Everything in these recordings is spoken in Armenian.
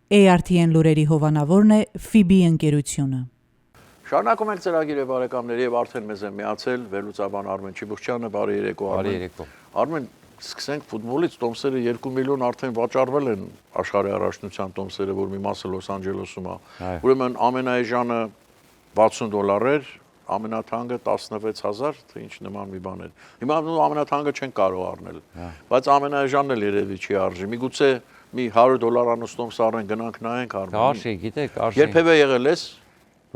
ARTN լուրերի հովանավորն է FIBI ընկերությունը։ Շարունակում ենք ծրագիրը բարեկամների եւ արդեն մեզ է միացել վերլուծաբան Արմեն Չիբուխչյանը, բարի երեկո Արմեն։ Արմեն, սկսենք ֆուտբոլից, տոմսերը 2 միլիոն արդեն վաճառվել են աշխարհի առաջնության տոմսերը, որ մի մասը Լոս Անջելեսում է։ Ուրեմն ամենաէժանը $60 էր, ամենաթանկը 16000, թե ինչ նման մի բան էր։ Հիմա ամենաթանկը չեն կարող առնել, բայց ամենաէժանն էլ երևի չի արժի։ Միգուցե մի $100 տոմս առեն գնանք նայենք Արմեն։ Արժի, գիտեք, արժի։ Երբևէ եղել ես։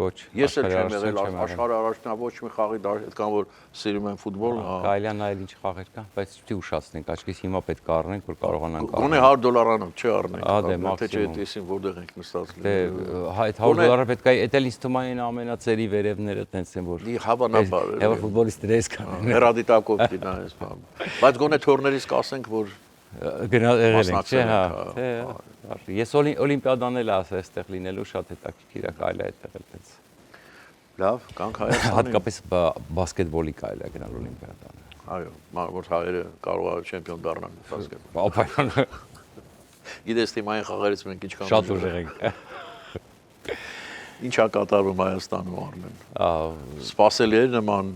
Ոչ, ես էլ չեմ եղել աշխարհի առաջնա ոչ մի խաղի այդքան որ սիրում եմ ֆուտբոլ, Կարելի նայել ինչ խաղեր կան, բայց պիտի ուշացնենք, աչքից հիմա պետք է առնենք, որ կարողանանք առնել։ Գոնե $100 չի առնենք, թե չէ այդտեսին որտեղ ենք նստած։ Դե այդ $100 պետք է, էդ էլ ինձ թվում է ամենածերի վերևները տենց են որ հավանաբար Եվ ֆուտբոլիստները էս կան։ Հերադիտակով դինա այս բան։ Բայց գոնե թորներից կասենք որ եղել ենք, չէ՞, հա։ Ես օլիմպիադան էլ ասա այստեղ լինելու շատ հետաքրքիր է, կարելի է այդտեղ էլ տենց։ Լավ, կանք Հայաստանի։ Հատկապես բասկետբոլի կարելի է գնալ օլիմպիադան։ Այո, որ հայերը կարող է չեմպիոն դառնան բասկետբոլ։ Ապայանը։ Գիտես թիմային խաղերից մենք ինչքան շատ ուժեղ ենք։ Ինչ է կատարվում Հայաստանում Արմեն։ Սպասելի է նման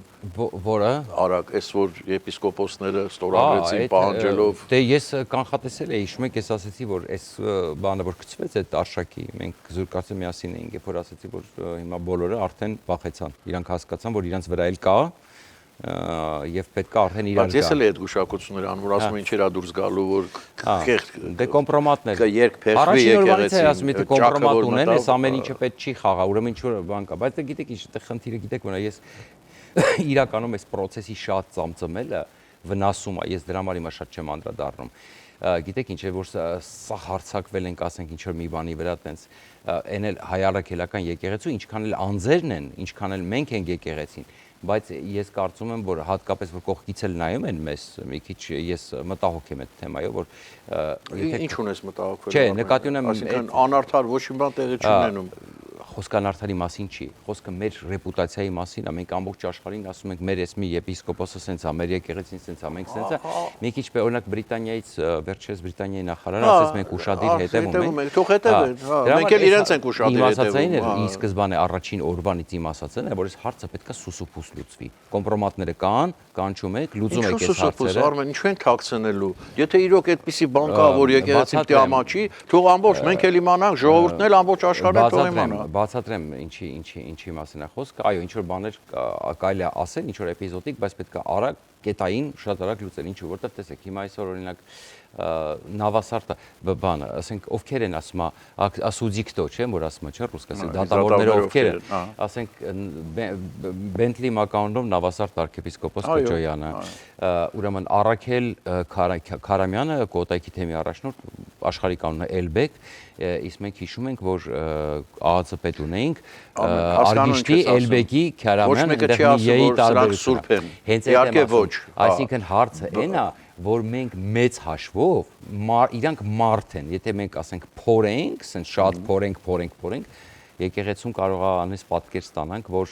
որը արագ, այս որ եպիսկոպոսները ստորագրեցին պահանջելով։ Դե ես կանխատեսել էի, հիշում եք, ես ասացի, որ այս բանը որ գցվեց այդ արշակի, մենք զուրկացը միասին էինք, երբ որ ասացի, որ հիմա բոլորը արդեն վախեցան, իրանք հասկացան, որ իրանք վրա էլ կա եւ պետք է արդեն իրար գա։ Բայց ես էլ այդ գուշակությունները անում, որ ասում են ինչերա դուրս գալու, որ դե կոմպրոմատներ։ Երկ փեղվի եկեղեցի։ Ասում եթե կոմպրոմատ ունեն, այս ամեն ինչը պետք չի խաղա, ուրեմն ինչ որ բան կա, բայց դե գիտեք ինչ, դե խնդիրը գիտեք որ ես իրականում այս process-ի շատ ծամծմելը վնասում է, ես դրա համար հիմա շատ չեմ անդրադառնում։ Գիտեք ինչ է որ սա հարցակվել ենք, ասենք ինչ որ մի բանի վրա տենց այն էլ հայ առաքելական եկեղեցու, ինչքան էլ անձերն են, ինչքան էլ մենք ենք եկեղեցին, բայց ես կարծում եմ որ հատկապես որ կողքից էլ նայում են մեզ մի քիչ ես մտահոգ եմ այդ թեմայով որ ինչ ունես մտահոգվել։ Չէ, նկատի ունեմ այսինքն անարդար ոչ մի բան տեղի չունենում։ Խոսքը անարդարի մասին չի, խոսքը մեր ռեպուտացիայի մասին է, մենք ամբողջ աշխարհին ասում ենք մեր էս մի եպիսկոպոսը սենց է, մեր եկեղեցին սենց է, մենք սենց է, մի քիչ օրինակ Բրիտանիայից վերջերս Բրիտանիայի նախարարը ասեց մենք ուշադիր հետևում ենք, թող հետևեն, մենք էլ իրենց ենք ուշադիր հետևում։ Իմ սկզբանե առաջին օրվանից իմ ասածն է, որ այս հարցը պետքա սուսուփուս լուծվի։ Կոմպրոմատները կան, կանչում եք, լուծում եք այս հարցերը։ Արմեն, ինչու են թաքցնելու։ Եթե իրոք այդպիսի բան կա, որ եկեղեցին պիտի ամաչի, թող ամբողջ մենք էլ իմանանք, ժողովուրդն էլ ամբողջ աշխարհը թող իմանա։ Բացատրեմ ինչի մասին է խոսքը, այո, ինչ որ բաներ կարելի է ասել, ինչ որ էպիզոդիկ, բայց պետք է արագ, կետային, շատ արագ լուծել, ինչու որտեղ տեսեք, հիմա այսօր օրինակ նավասարտը բանը, ասենք ովքեր են ասում, ասուդիկտո, չէ՞, որ ասում է, չէ՞, ռուսկասի դատավորները ովքեր են, ասենք Բենթլի մակարոնով նավասարտ arczepiskopos Կոջոյանը, ուրեմն Առաքել Քարամյանը, Կոտայքի թեմի առաջնորդ, աշխարհի կանոնը Էլբեկ, իսկ մենք հիշում ենք, որ ԱԱՑ պետ ունեինք, Արգիշտի, Էլբեկի, Քարամյանը, դեպի տարբերություն։ Հենց այդ ոչ, այսինքն հարցը այն է, որ մենք մեծ հաշվով իրանք մարդ են, եթե մենք ասենք փորենք, ասենք շատ փորենք, եկեղեցուն կարող է անես պատկեր ստանանք, որ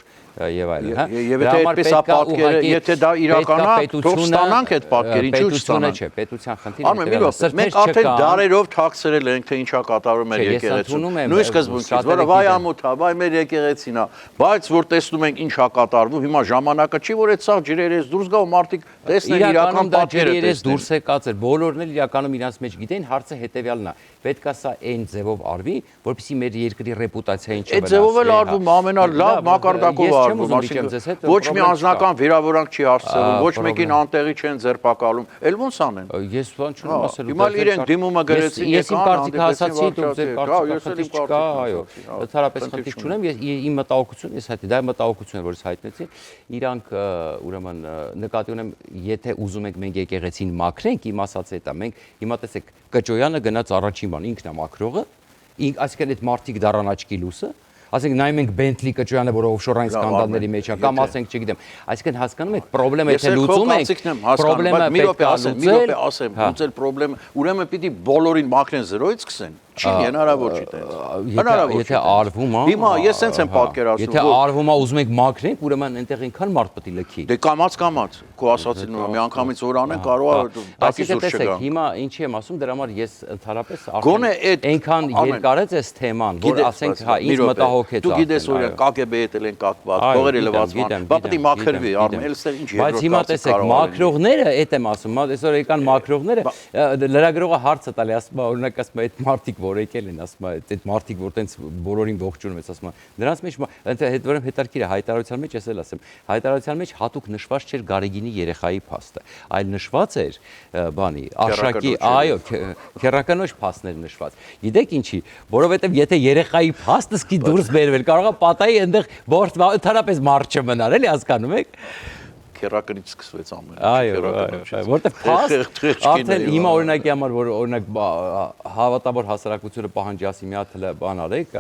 եւ այլն, հա։ Եվ եթե այդպես է պատկերը, եթե դա իրականա, թող ստանանք այդ պատկերը, ինչու՞ չստանանք։ Չէ, պետության խնդիրը։ Արմեն, մենք արդեն դարերով թաքցրել ենք, թե ինչա կատարում մեր եկեղեցին։ Նույն սկզբունքից, որը վայ ամոթ է, վայ մեր եկեղեցին է, բայց որ տեսնում ենք ինչա կատարվում, հիմա ժամանակը չի, որ այդ սաղ ջրերից դուրս գա ու մարդիկ տեսնեն իրական պատկերը տեսնեն։ Դուրս եկած էր, բոլորն էլ իրականում իրանց մեջ գիտեն, հարցը հետեւյալն է։ Պետք է սա այն ձևով արվի, որպեսզի մեր երկրի ռեպուտացիային Այդ ձևով էլ արվում ամենալավ մակարդակով արվում, այսինքն ոչ մի անձնական վիրավորանք չի հասցվում, ոչ մեկին անտեղի չեն ձերբակալում, էլ ոնց անեն։ Ես բան չունեմ ասելու։ Հիմա իրենք դիմումը գրեցին, ես իմ կարծիքը ասացի, դուք ձեր կարծիքը չկա, այո։ Ընդհանրապես խնդիր չունեմ, ես իմ մտահոգությունը, ես հայտնի, դա մտահոգություն է, որ ես հայտնեցի, իրանք ուրեմն նկատի ունեմ, եթե ուզում եք մենք եկեղեցին մաքրենք, իմ ասած էտա, մենք հիմա տեսեք Կճոյանը գնաց առաջին բան, ինքն է մաքրողը, այսինքն այդ մարդիկ դառան աչքի լույսը, ասենք նայում ենք Բենթլի Կճոյանը, որը օֆշորային սկանդալների մեջ է, կամ ասենք, չգիտեմ, այսինքն հասկանում եք, խնդրեմը եթե լուծում ենք, խնդրեմը պետք է լուծել, լուծել խնդրեմը, ուրեմն պիտի բոլորին մաքրեն զրոյից սկսեն։ Չի հնարավոր չի տենց։ Եթե արվում է, հիմա ես սենց եմ պատկերացնում, եթե արվում է ուզում եք մաքրենք, ուրեմն այնտեղ այնքան մարդ պետք է լքի։ Դե կամած, քո ասածին մի անգամից որ անեն կարող է տակից դուրս չգա։ Հիմա ինչի եմ ասում, դրա համար ես ընդհանրապես Գոնե այդ այնքան երկարեց այս թեման, որ ասենք հա ինձ մտահոգեց։ Դու գիտես որ KGB-ի հետ են կապված, փողերը լվացման, բա պետք է մաքրվի, Արմեն, էլստեր ինչ երկրորդ։ Բայց հիմա տեսեք, մաքրողները, այդ եմ ասում, այսօր եկան մաքրողները, լրագրողը հարցը տալի, ասում է, օրինակ ասում է, այդ մարդիկ որ եկել են, ասում է, այդ մարդիկ որ տենց բոլորին ողջունում ես, ասում է, նրանց մեջ հետո հետարքիր է հայտարարության մեջ, ես էլ ասեմ, հայտարարության մեջ հատուկ նշված չէր Գարեգինի երեխայի փաստը, այլ նշված էր բանի, Արշակի, այո, քերականոջ փաստներ նշված։ Գիտեք ինչի, որովհետև եթե երեխայի փաստը սկի դուրս բերվել, կարող է պատահի այնտեղ ընդհանրապես մարդ չմնար, էլի հասկանում եք։ Քերականից սկսվեց ամեն ինչ։ Այո, որտեղ փաստ արդեն հիմա օրինակի համար որ օրինակ հավատավոր հասարակությունը պահանջի ասի մի հատ բան արեք,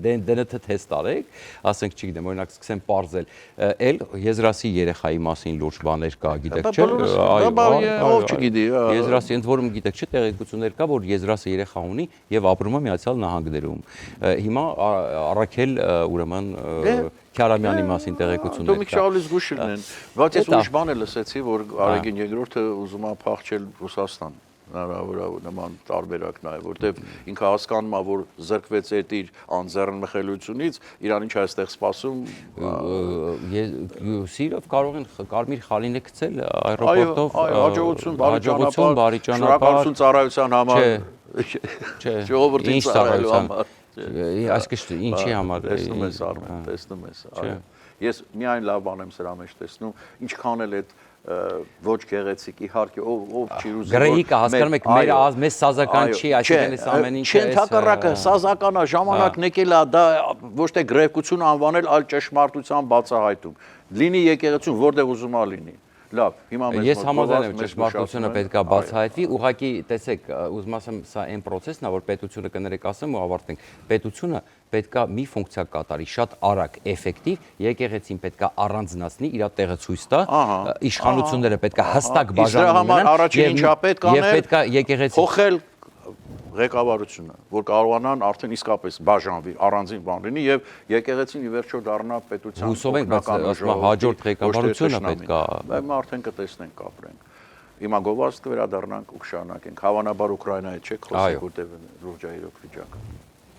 DNT թեստ արեք, ասենք չգիտեմ, օրինակ սկսեն պարզել, էլ Եզրասի երեխայի մասին լուրջ բաներ կա, գիտեք չէ՞։ Ով չգիտի։ Եզրասի ընդ որում գիտեք չէ՞, տեղեկություններ կա, որ Եզրասը երեխա ունի եւ ապրում է Միացյալ Նահանգներում։ Հիմա Արաքել ուրեմն Քարամյանի մասին տեղեկություններ կա։ Դու մի քիչ զգուշ ելնեն, բայց ես ուրիշ բան էլ լսեցի, որ Արեգին երկրորդը ուզում է փախչել Ռուսաստան։ Հնարավոր է նման տարբերակն է, որտեվ ինքը հասկանում է, որ զրկվեց այդ իր անձեռնմխելությունից, իրան ինչ է այստեղ սպասում։ Սիրով կարող են կարմիր խալին գցել аэроպորտով։ Հաջողություն, բարի ճանապարհ։ Շնորհակալություն ծառայության համար։ Չէ։ Ժողովրդին ծառայելու համար։ Այսինքն ինչի համար տեսնում ես Արմեն, տեսնում ես, այո։ Ես միայն լավ բան եմ սրա մեջ տեսնում, ինչքան էլ այդ ոչ գեղեցիկ իհարկե ով չի ուզում Գրեհիկը հասկանում եք մեզ սազական չի, այսինքն այս ամեն ինչը չէ, հակառակը սազականա ժամանակն եկել է դա ոչ թե գրեհկություն անվանել, այլ ճշմարտության բացահայտում։ Լինի եկեղեցուն որտեղ ուզում է լինի։ Լավ, հիմա ես համաձայն եմ ճշմարտությունը պետքա բացահայտվի, ուղղակի տեսեք, ուզում ասեմ, սա այն process-ն է, որ պետությունը կներեք ասեմ ու ավարտենք։ Պետությունը պետքա մի ֆունկցիա կատարի, շատ արագ, էֆեկտիվ, եկեղեցին պետքա առանձնացնի, իր տեղը ցույց տա, իշխանությունները պետքա հստակ բաժանում լինեն, եւ պետքա եկեղեցին փոխել ղեկավարությունը, որ կարողանան արդեն իսկապես բաժանվի, առանձին բան լինի եւ եկեղեցին ի վերջո դառնա պետության։ Հուսով ենք, բայց ասում եմ հաջորդ ղեկավարությունը պետքա։ Բայց արդեն կտեսնենք, կապրենք։ Հիմա գովազդ կվերադառնանք ու կշարունակենք։ Հավանաբար Ուկրաինայի չեք խոսել, որտեղ լուրջ է իրոք վիճակը։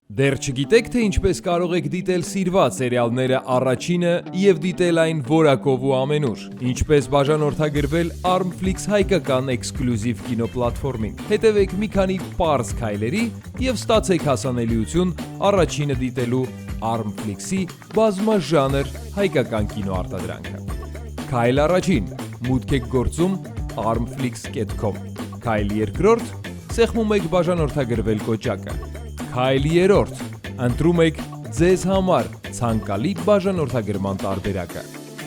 Դեռ չգիտեք, թե ինչպես կարող եք դիտել սիրված սերիալները առաջինը եւ դիտել այն որակով ու ամենուր։ Ինչպես բաժանորդագրվել Armflix հայկական էքսկլյուզիվ կինոպլատֆորմին։ Հետևեք մի քանի պարզ քայլերի եւ ստացեք հասանելիություն առաջինը դիտելու Armflix-ի բազմաժանր հայկական կինոարտադրանքը։ Քայլ առաջին. մուտք եք գործում armflix.com։ Քայլ երկրորդ. սեղմում եք բաժանորդագրվել կոճակը։ Քայլ երրորդ. ընտրում եք ձեզ համար ցանկալի բաժանորդագրման տարբերակը։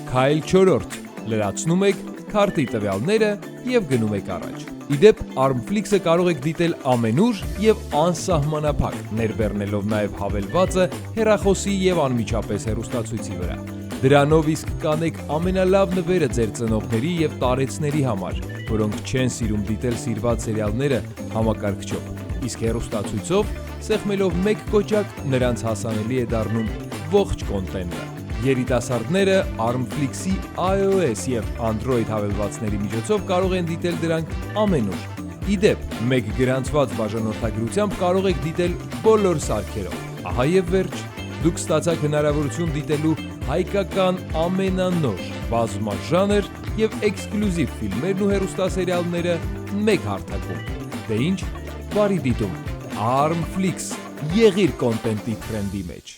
Քայլ չորրորդ. լրացնում եք քարտի տվյալները եւ գնում եք առաջ։ Իդեպ Armflix-ը կարող եք դիտել ամենուր եւ անսահմանափակ, ներբեռնելով նաեւ հավելվածը հեռախոսի եւ անմիջապես հեռուստացույցի վրա։ Դրանով իսկ կանեք ամենալավ նվերը ձեր ծնողների եւ տարեցների համար, որոնք չեն սիրում դիտել սիրված սերիալները համակարգչով։ Իսկ հեռուստացույցով սեղմելով մեկ կոճակ նրանց հասանելի է դառնում ողջ կոնտենտը։ Երիտասարդները Armflix-ի iOS եւ Android հավելվածների միջոցով կարող են դիտել դրանք ամենուր։ Իդեպ, մեկ գրանցված բաժանորդագրությամբ կարող եք դիտել բոլոր սարքերով։ Ահա եւ վերջ, դուք ստացաք հնարավորություն դիտելու հայկական ամենանոր, բազմաժանր եւ էքսկլյուզիվ ֆիլմերն ու հեռուստասերիալները մեկ հարթակում։ Դե ինչ, բարի դիտում։ Armflix, եղիր կոնտենտի տրենդի մեջ։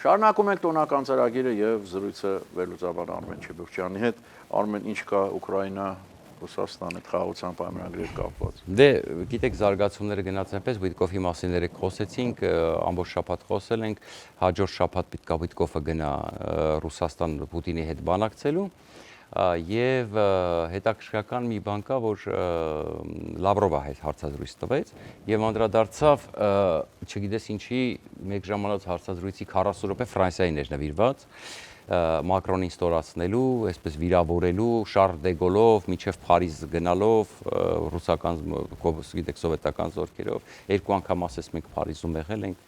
Շարունակում ենք տոնական ծրագիրը եւ զրույցը վերլուծաբան Արմեն Չիբուխյանի հետ։ Արմեն, ինչ կա Ուկրաինա, Ռուսաստան այդ խաղաղության պայմանագրի հետ կապված։ Դե, գիտեք, զարգացումները գնաց այնպես, Վիտկոֆի մասին երեք խոսեցինք, ամբողջ շաբաթ խոսել ենք, հաջորդ շաբաթ պետք է Վիտկոֆը գնա Ռուսաստան Պուտինի հետ բանակցելու եւ հետաքրքրական մի բան կա, որ Լավրովը հետ հարցազրույց տվեց եւ անդրադարձավ, չգիտես ինչի, մեկ ժամանակ հարցազրույցի 40 րոպե Ֆրանսիային էր նվիրված Մակրոնին ստորացնելու, այսպես վիրավորելու, Շարլ դե Գոլով, միջև Փարիզ գնալով, ռուսական, գիտեք, սովետական զորքերով, 2 անգամ ասես մենք Փարիզում եղել ենք,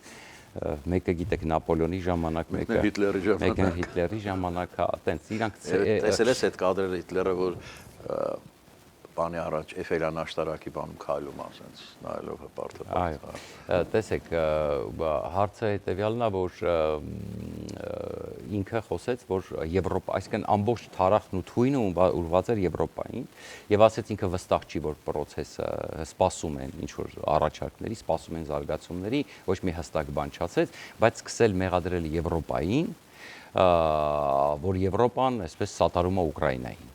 մեկը գիտեք Նապոլեոնի ժամանակ, մեկը Հիտլերի ժամանակ, հա, տենց իրանք տեսել ես այդ կադրերը Հիտլերը, որ բանի առաջ Էֆելյան աշտարակի բանում քայլում ասենց նայելով հպարտը։ Այո։ Տեսեք, հարցը հետեւյալն է, որ ինքը խոսեց, որ Եվրոպա, այսինքն ամբողջ թարախն ու թույնը ուղղված էր Եվրոպային, եւ ասեց ինքը վստահ չի, որ process-ը սպասում են ինչ որ առաջարկների, սպասում են զարգացումների, ոչ մի հստակ բան չասեց, բայց սկսել մեղադրել Եվրոպային, որ Եվրոպան այսպես սատարում է Ուկրաինային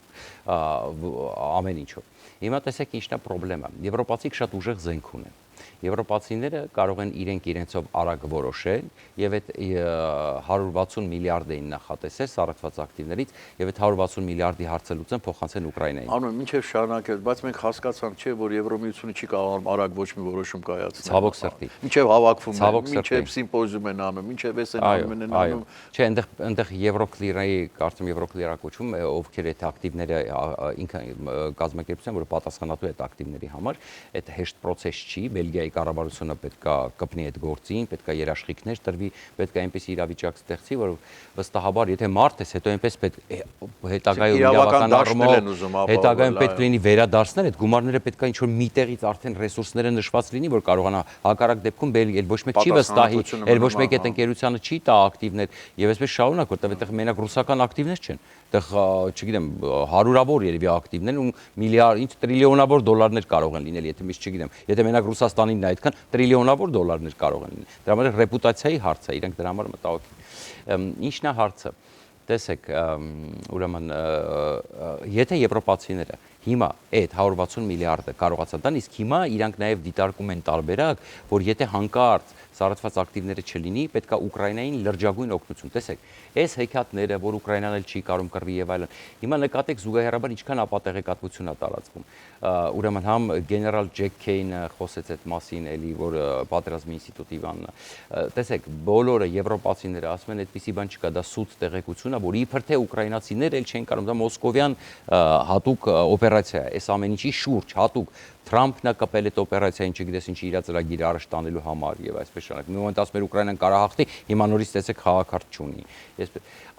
ամեն ինչով։ Հիմա տեսեք ինչն է խնդրեմը։ Եվրոպացիք շատ ուժեղ զենք ունեն։ Եվրոպացիները կարող են իրենցով արագ որոշել եւ այդ 160 միլիարդ էին նախատեսել սառեցված ակտիվներից եւ այդ 160 միլիարդի հարցը լուծեն փոխանցեն Ուկրաինային։ Անուն մինչեւ շարունակել, բայց մենք հասկացանք, չէ, որ Եվրոմիությունը չի կարող արագ ոչ մի որոշում կայացնել։ Ցավոք սրտի։ Մինչեւ հավաքվում են, մինչեւ սիմպոզիում են անում, մինչեւ էս են անում։ Չէ, այնտեղ Եվրոկլիրայի, կարծում Եվրոկլիրա կոչվում է, ովքեր այդ ակտիվները ինքը կազմակերպության, որը պատասխանատու է այդ ակտիվների համար, այդ հեշտ process չի, Բելգիայի կառավարությունը պետք է կպնի այդ գործին, պետք է երաշխիքներ տրվի, պետք է այնպես իրավիճակ ստեղծի, որ վստահաբար, եթե մարդ ես, հետո այնպես պետք հետագայում իրավական առումով հետագայում պետք լինի վերադարձնել, այդ գումարները պետք է ինչ-որ միտեղից արդեն ռեսուրսները նշված լինի, որ կարողանա հակառակ դեպքում Բելգիա ոչ մեկ չի վստահի, ոչ մեկ այդ ընկերությանը չի տա ակտիվներ եւ այսպես շարունակ, որտեղ այդտեղ մենակ ռուսական ակտիվներ չեն, այդտեղ չգիտեմ հարյուրավոր երևի ակտիվներ ու միլիարդ, ինչ տրիլիոնավոր դոլարներ կարող են լինել, եթե միշտ չգիտեմ, եթե մենակ Ռուսաստանին այդքան տրիլիոնավոր դոլարներ կարող են լինել։ Դրա համար ռեպուտացիայի հարց է, իրենք դրա համար մտահոգ են։ Ինչն է հարցը։ Տեսեք, ուրեմն եթե եվրոպացիները հիմա այդ 160 միլիարդը կարողացան տան, իսկ հիմա իրանք նաև դիտարկում են տարբերակ, որ եթե հանկարծ սառեցված ակտիվները չլինի, պետք է Ուկրաինային լրջագույն օգնություն։ Տեսեք, այս հեքիաթները, որ Ուկրաինան էլ չի կարող կռվի եւ այլն, հիմա նկատեք զուգահեռաբար ինչքան ապատեղեկատվություն է տարածվում։ Ուրեմն համ գեներալ Ջեք Քեյնը խոսեց այդ մասին, էլի, որ պատերազմի ինստիտուտի բանն է։ Տեսեք, բոլորը եվրոպացիները ասում են, այդպիսի բան չկա, դա սուտ տեղեկություն է, որ իբր թե ուկրաինացիները էլ չեն կարող, դա մոսկովյան հատուկ օպերացիա է, այս ամեն ինչի շուրջ հատուկ Թրամփն է կապել այդ օպերացիային, չգիտես ինչի իր ծրագիրը առաջ տանելու համար եւ այսպես շարունակ։ Մի մոմենտ ասում էր Ուկրաինան կարահաղթի, հիմա նորից տեսեք խաղակարգ չունի։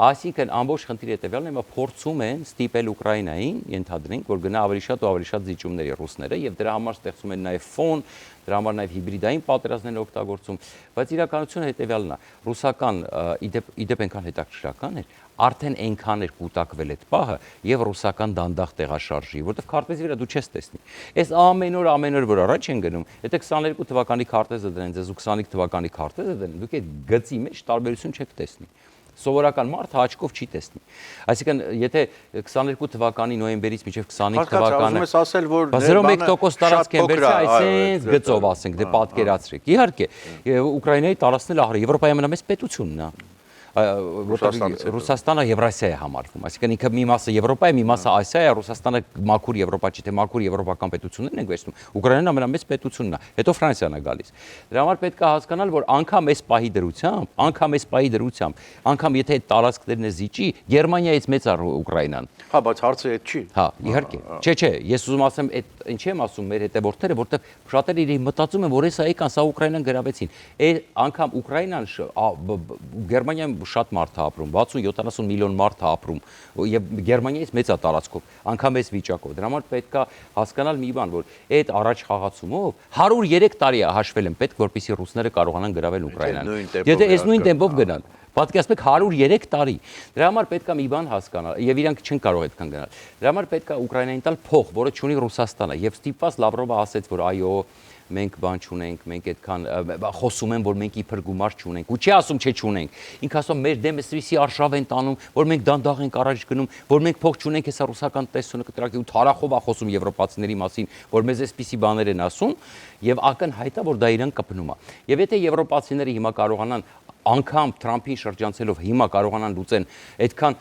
Այսինքն ամբողջ խնդիրը հետեւյալն է, հիմա փորձում են ստիպել Ուկրաինային, ենթադրենք, որ գնա ավելի շատ ու ավելի շատ զիջումների ռուսները եւ դրա համար ստեղծում են նաեւ ֆոն, դրա համար նաեւ հիբրիդային պատերազմներ օգտագործում, բայց իրականությունը հետեւյալն է, ռուսական իդեպ այնքան հետաքրքրական էր, արդեն այնքան էր կուտակվել այդ պահը եւ ռուսական դանդաղ տեղաշարժի, որտեղ քարտեզի վրա դու չես տեսնի։ Այս ամեն օր որ առաջ են գնում, եթե 22 թվականի քարտեզը դրեն, ձեզ ու 25 թվականի քարտեզը դրեն, դուք այդ գծի մեջ տարբերություն չեք տեսնի։ Սովորական մարդը աչքով չի տեսնի։ Այսինքն, եթե 22 թվականի նոյեմբերից մինչև 25 թվականը 0.1% տարածք են վերցրել, այսինքն գծով ասենք, դե պատկերացրեք։ Իհարկե, Ուկրաինայի տարածքն ահա Եվրոպայի ամենամեծ պետությունն է։ Ռուսաստանը Եվրասիա է համարվում, այսինքն ինքը մի մասը Եվրոպա է, մի մասը Ասիա է, Ռուսաստանը մաքուր Եվրոպա չի, թե մաքուր եվրոպական պետություններն են վերցնում, Ուկրաինան ամենամեծ պետությունն է, հետո Ֆրանսիան է գալիս։ Դրա համար պետք է հասկանալ, որ անգամ այս պահի դրությամբ, անգամ եթե այդ տարածքներն է զիջի, Գերմանիայից մեծ է Ուկրաինան։ Հա, բայց հարցը այդ չի։ Հա, իհարկե։ Չէ, ես ուզում ասեմ, այդ ինչի եմ ասում մեր հետևորդները, որտեղ շատերը իրենք մտածում են, որ էս այ կան, սա Ուկրաինան գրավեցին։ Անգամ Ուկրաինան Գերմանիայում շատ մարդ է ապրում, 60-70 միլիոն մարդ է ապրում եւ Գերմանիայից մեծ է տարածքով, անգամ այս վիճակով։ Դրա համար պետք է հասկանալ մի բան, որ այդ առաջ խաղացումով 103 տարի է հաշվել են պետք, որպեսզի ռուսները կարողանան գրավել Ուկրաինան։ Եթե այս նույն տեմպով գնան, պատկերացնեք 103 տարի։ Դրա համար պետք է մի բան հասկանալ, եւ իրանք չեն կարող այդքան գնալ։ Դրա համար պետք է Ուկրաինային տալ փող, որը չունի Ռուսաստանը, եւ ստիպված Լավրովը ասեց, որ այո, մենք բան չունենք, մենք այդքան խոսում են, որ մենք իբր գումար չունենք, ու չի ասում չէ չունենք։ Ինքը ասում մեր դեմը սվիսի արշավ են տանում, որ մենք դանդաղ ենք առաջ գնում, որ մենք փող չունենք, հեսա ռուսական տեսությունը կտրակի ու թարախով է խոսում եվրոպացիների մասին, որ մեզ այսպիսի բաներ են ասում, եւ ակնհայտ է, որ դա իրան կպնում է։ Եվ եթե եվրոպացիները հիմա կարողանան անգամ Թրամփին շրջանցելով հիմա կարողանան լուծեն այդքան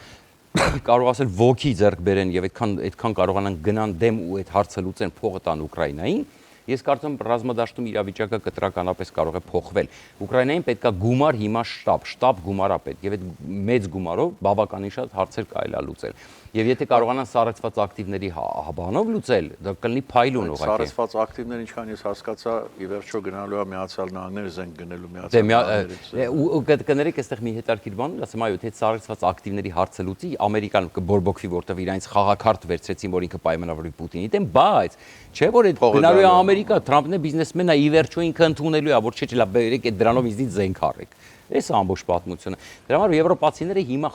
կարող ասել ոգի ձեռք բերեն եւ այդքան կարողանան գնան դեմ ու այդ հարցը լուծեն փողը տան Ուկրաինային, Ես կարծում եմ ռազմադաշտում իրավիճակը կտրականապես կարող է փոխվել։ Ուկրաինային պետքա գումար հիմա շտաբ գումարա պետք եւ այդ մեծ գումարով բավականին շատ հարցեր կարելի է լուծել։ Եվ եթե կարողանան սառեցված ակտիվների բանով լուծել, դա կլինի փայլուն ուղղակի։ Սառեցված ակտիվներ ինչքան ես հասկացա, ի վերջո գնալու է Միացյալ Նահանգներ զենք գնելու Միացյալ Նահանգներից։ Կներեք այստեղ մի հետաքրքիր բան ունի, ասեմ, այո, եթե սառեցված ակտիվների հարցը լուծի, Ամերիկան կբորբոքվի, որտեղ իրանց խաղակարդ վերցրեցին, որ ինքը պայմանավորվի Պուտինի դեմ, բայց չէ որ այդ գնալու է Ամերիկա, Թրամփն է բիզնեսմենն է, ի վերջո ինքը ընդունելու է, որ չէ, լավ, բերեք այդ դրանով ինձնից զենք առեք։ Այս է ամբողջ պատմությունը։ Դրա համար եվրոպացիները հիմա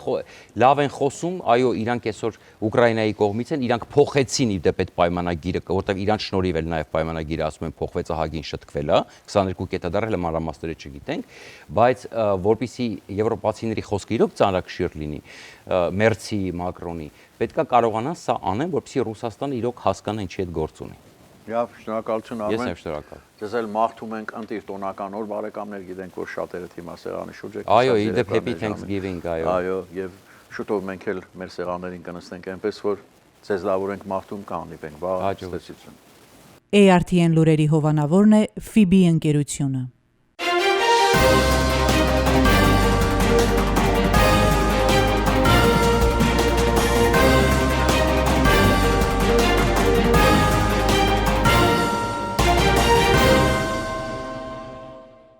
լավ են խոսում, այո, իրանք այսօր Ուկրաինայի կողմից են, իրանք փոխեցին ի դեպ այդ պայմանագիրը, որտեղ իրանք շնորհիվ էլ նաև պայմանագիրը ասում են փոխվեց ահագին շտկվել է, 22 կետադարել մանրամասները չգիտենք, բայց որpիսի եվրոպացիների խոսքը իրոք ծանրակշիռ լինի, Մերցի, Մակրոնի, պետքա կարողանան սա անեն, որպեսզի Ռուսաստանը իրոք հասկանա ինչի այդ գործ ունի։ Եվ շնորհակալություն Արմեն։ Ես եմ շնորհակալ։ Ձեզ էլ մաղթում ենք ընտիր տոնական օր, բարեկամներ, գիտենք, որ շատերը հիմա սեղանի շուրջ եք։ Այո, ի դեպ Happy Thanksgiving, այո։ Այո, եւ շուտով մենք էլ մեր սեղաններին կնստենք այնպես, որ ձեզ լավորենք մաղթում կհանդիպենք։ Բա, ցտեսություն։ ARTN լուրերի հովանավորն է FIBI ընկերությունը։